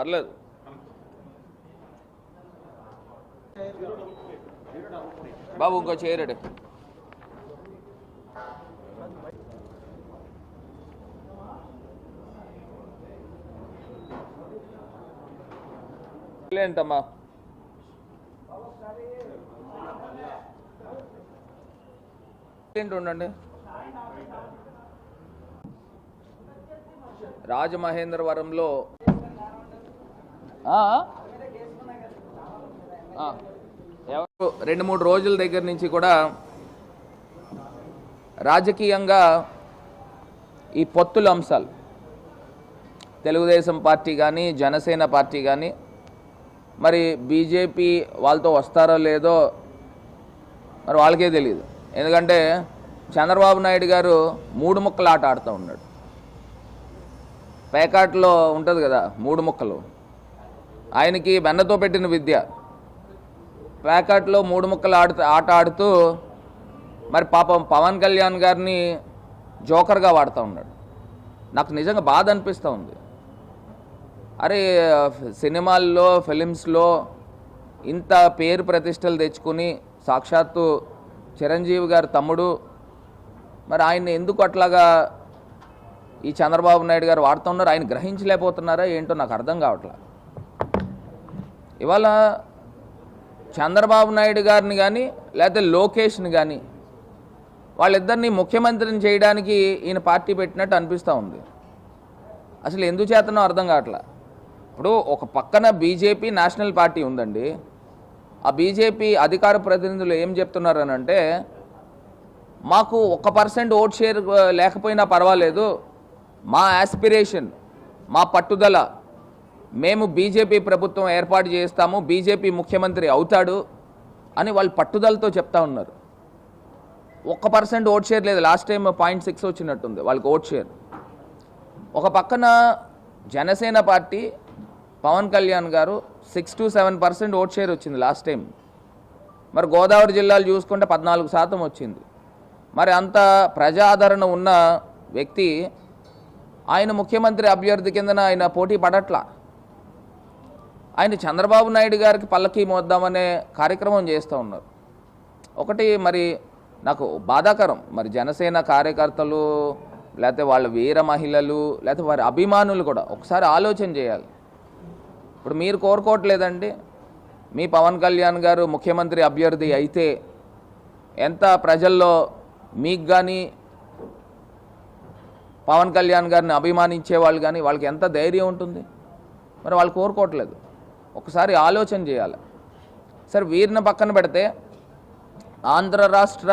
పర్లేదు. బాబు ఇంకో చేయరాడు. ఏంటమ్మా ఏంటి ఉండండి. రాజమహేంద్రవరంలో 2-3 రోజుల దగ్గర నుంచి కూడా రాజకీయంగా ఈ పొత్తుల అంశాలు తెలుగుదేశం పార్టీ కానీ జనసేన పార్టీ కానీ మరి బీజేపీ వాళ్ళతో వస్తారో లేదో మరి వాళ్ళకే తెలియదు. ఎందుకంటే చంద్రబాబు నాయుడు గారు 3 ముక్కలు ఆట ఆడుతూ ఉన్నాడు. పేకాట్లో ఉంటుంది కదా 3 ముక్కలు, ఆయనకి వెన్నతో పెట్టిన విద్య. పేకాట్లో 3 ముక్కలు ఆట ఆడుతూ మరి పాపం పవన్ కళ్యాణ్ గారిని జోకర్గా వాడుతూ ఉన్నాడు. నాకు నిజంగా బాధ అనిపిస్తూ ఉంది. అరే సినిమాల్లో ఫిలిమ్స్లో ఇంత పేరు ప్రతిష్టలు తెచ్చుకుని సాక్షాత్తు చిరంజీవి గారి తమ్ముడు మరి ఆయన్ని ఎందుకు అట్లాగా ఈ చంద్రబాబు నాయుడు గారు వాడుతున్నారు? ఆయన గ్రహించలేకపోతున్నారా ఏంటో నాకు అర్థం కావట్లా. ఇవాళ చంద్రబాబు నాయుడు గారిని కానీ లేకపోతే లోకేష్ని కానీ వాళ్ళిద్దరినీ ముఖ్యమంత్రిని చేయడానికి ఈయన పార్టీ పెట్టినట్టు అనిపిస్తూ ఉంది. అసలు ఎందుచేతనో అర్థం కావట్లా. ఇప్పుడు ఒక పక్కన బీజేపీ నేషనల్ పార్టీ ఉందండి. ఆ బీజేపీ అధికార ప్రతినిధులు ఏం చెప్తున్నారు అని అంటే, మాకు 1% ఓట్ షేర్ లేకపోయినా పర్వాలేదు, మా ఆస్పిరేషన్ మా పట్టుదల మేము బీజేపీ ప్రభుత్వం ఏర్పాటు చేస్తాము, బీజేపీ ముఖ్యమంత్రి అవుతాడు అని వాళ్ళు పట్టుదలతో చెప్తా ఉన్నారు. 1% ఓట్ షేర్ లేదు. లాస్ట్ టైం 0.6 వచ్చినట్టుంది వాళ్ళకి ఓట్ షేర్. ఒక పక్కన జనసేన పార్టీ పవన్ కళ్యాణ్ గారు 6 to 7% ఓట్ షేర్ వచ్చింది లాస్ట్ టైం. మరి గోదావరి జిల్లాలు చూసుకుంటే 14% వచ్చింది. మరి అంత ప్రజాదరణ ఉన్న వ్యక్తి ఆయన ముఖ్యమంత్రి అభ్యర్థి కిందన ఆయన పోటీ పడట్లా. ఆయన చంద్రబాబు నాయుడు గారికి పల్లకీ మోద్దామనే కార్యక్రమం చేస్తూ ఉన్నారు. ఒకటి మరి నాకు బాధాకరం, మరి జనసేన కార్యకర్తలు లేకపోతే వాళ్ళ వీర మహిళలు లేకపోతే వారి అభిమానులు కూడా ఒకసారి ఆలోచన చేయాలి. ఇప్పుడు మీరు కోరుకోవట్లేదండి మీ పవన్ కళ్యాణ్ గారు ముఖ్యమంత్రి అభ్యర్థి అయితే ఎంత ప్రజల్లో మీకు కానీ పవన్ కళ్యాణ్ గారిని అభిమానించే వాళ్ళు కానీ వాళ్ళకి ఎంత ధైర్యం ఉంటుంది? మరి వాళ్ళు కోరుకోవట్లేదు. ఒకసారి ఆలోచన చేయాలి. సరే వీరిని పక్కన పెడితే ఆంధ్ర రాష్ట్ర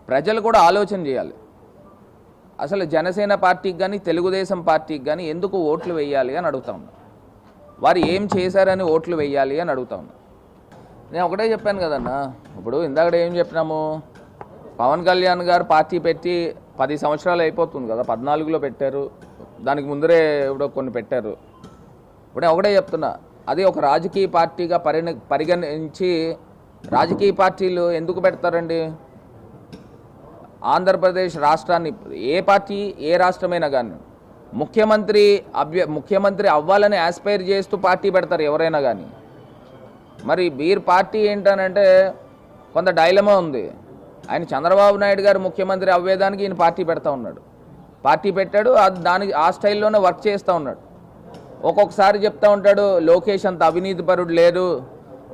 ప్రజలు కూడా ఆలోచన చేయాలి. అసలు జనసేన పార్టీకి కానీ తెలుగుదేశం పార్టీకి కానీ ఎందుకు ఓట్లు వేయాలి అని అడుగుతా ఉన్నా. వారు ఏం చేశారని ఓట్లు వేయాలి అని అడుగుతా ఉన్నా. నేను ఒకటే చెప్పాను కదన్నా, ఇప్పుడు ఇందాక ఏం చెప్పినాము, పవన్ కళ్యాణ్ గారు పార్టీ పెట్టి 10 సంవత్సరాలు అయిపోతుంది కదా, 14లో పెట్టారు, దానికి ముందరే ఇప్పుడు కొన్ని పెట్టారు. ఇప్పుడు నేను ఒకటే చెప్తున్నా, అది ఒక రాజకీయ పార్టీగా పరిగణించి రాజకీయ పార్టీలు ఎందుకు పెడతారండి? ఆంధ్రప్రదేశ్ రాష్ట్రాన్ని ఏ పార్టీ ఏ రాష్ట్రమైనా కానీ ముఖ్యమంత్రి అవ్వాలని ఆస్పైర్ చేస్తూ పార్టీ పెడతారు ఎవరైనా కానీ. మరి వీరి పార్టీ ఏంటనంటే కొంత డైలమా ఉంది. ఆయన చంద్రబాబు నాయుడు గారు ముఖ్యమంత్రి అవ్వేదానికి ఈయన పార్టీ పెడతా ఉన్నాడు. పార్టీ పెట్టాడు, దానికి ఆ స్టైల్లోనే వర్క్ చేస్తూ ఉన్నాడు. ఒక్కొక్కసారి చెప్తా ఉంటాడు లోకేష్ అంత అవినీతిపరుడు లేడు,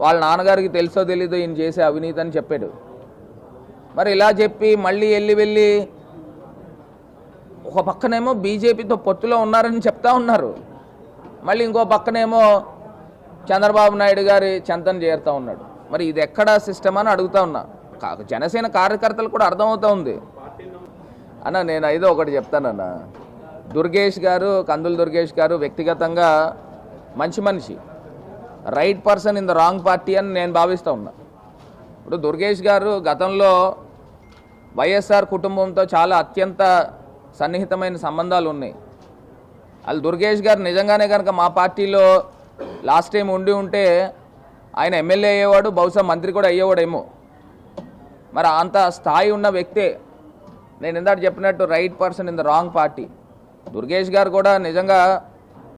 వాళ్ళ నాన్నగారికి తెలుసో తెలీదు ఈయన చేసే అవినీతి అని చెప్పాడు. మరి ఇలా చెప్పి మళ్ళీ వెళ్ళి ఒక పక్కనేమో బీజేపీతో పొత్తులో ఉన్నారని చెప్తా ఉన్నారు, మళ్ళీ ఇంకో పక్కనేమో చంద్రబాబు నాయుడు గారి చెంతన చేరుతూ ఉన్నాడు. మరి ఇది ఎక్కడ సిస్టమ్ అని అడుగుతా ఉన్నా. జనసేన కార్యకర్తలు కూడా అర్థమవుతూ ఉంది. అన్న నేను ఐదో ఒకటి చెప్తానన్న, దుర్గేష్ గారు కందుల దుర్గేష్ గారు వ్యక్తిగతంగా మంచి మనిషి, right person in the wrong party అని నేను భావిస్తూ ఉన్నా. ఇప్పుడు దుర్గేష్ గారు గతంలో వైఎస్ఆర్ కుటుంబంతో చాలా అత్యంత సన్నిహితమైన సంబంధాలు ఉన్నాయి. వాళ్ళు దుర్గేష్ గారు నిజంగానే కనుక మా పార్టీలో లాస్ట్ టైం ఉంటే ఆయన ఎమ్మెల్యే అయ్యేవాడు, బహుశా మంత్రి కూడా అయ్యేవాడేమో. మరి అంత స్థాయి ఉన్న వ్యక్తే. నేను ఇందాక చెప్పినట్టు right person in the wrong party. Durgesh గారు కూడా నిజంగా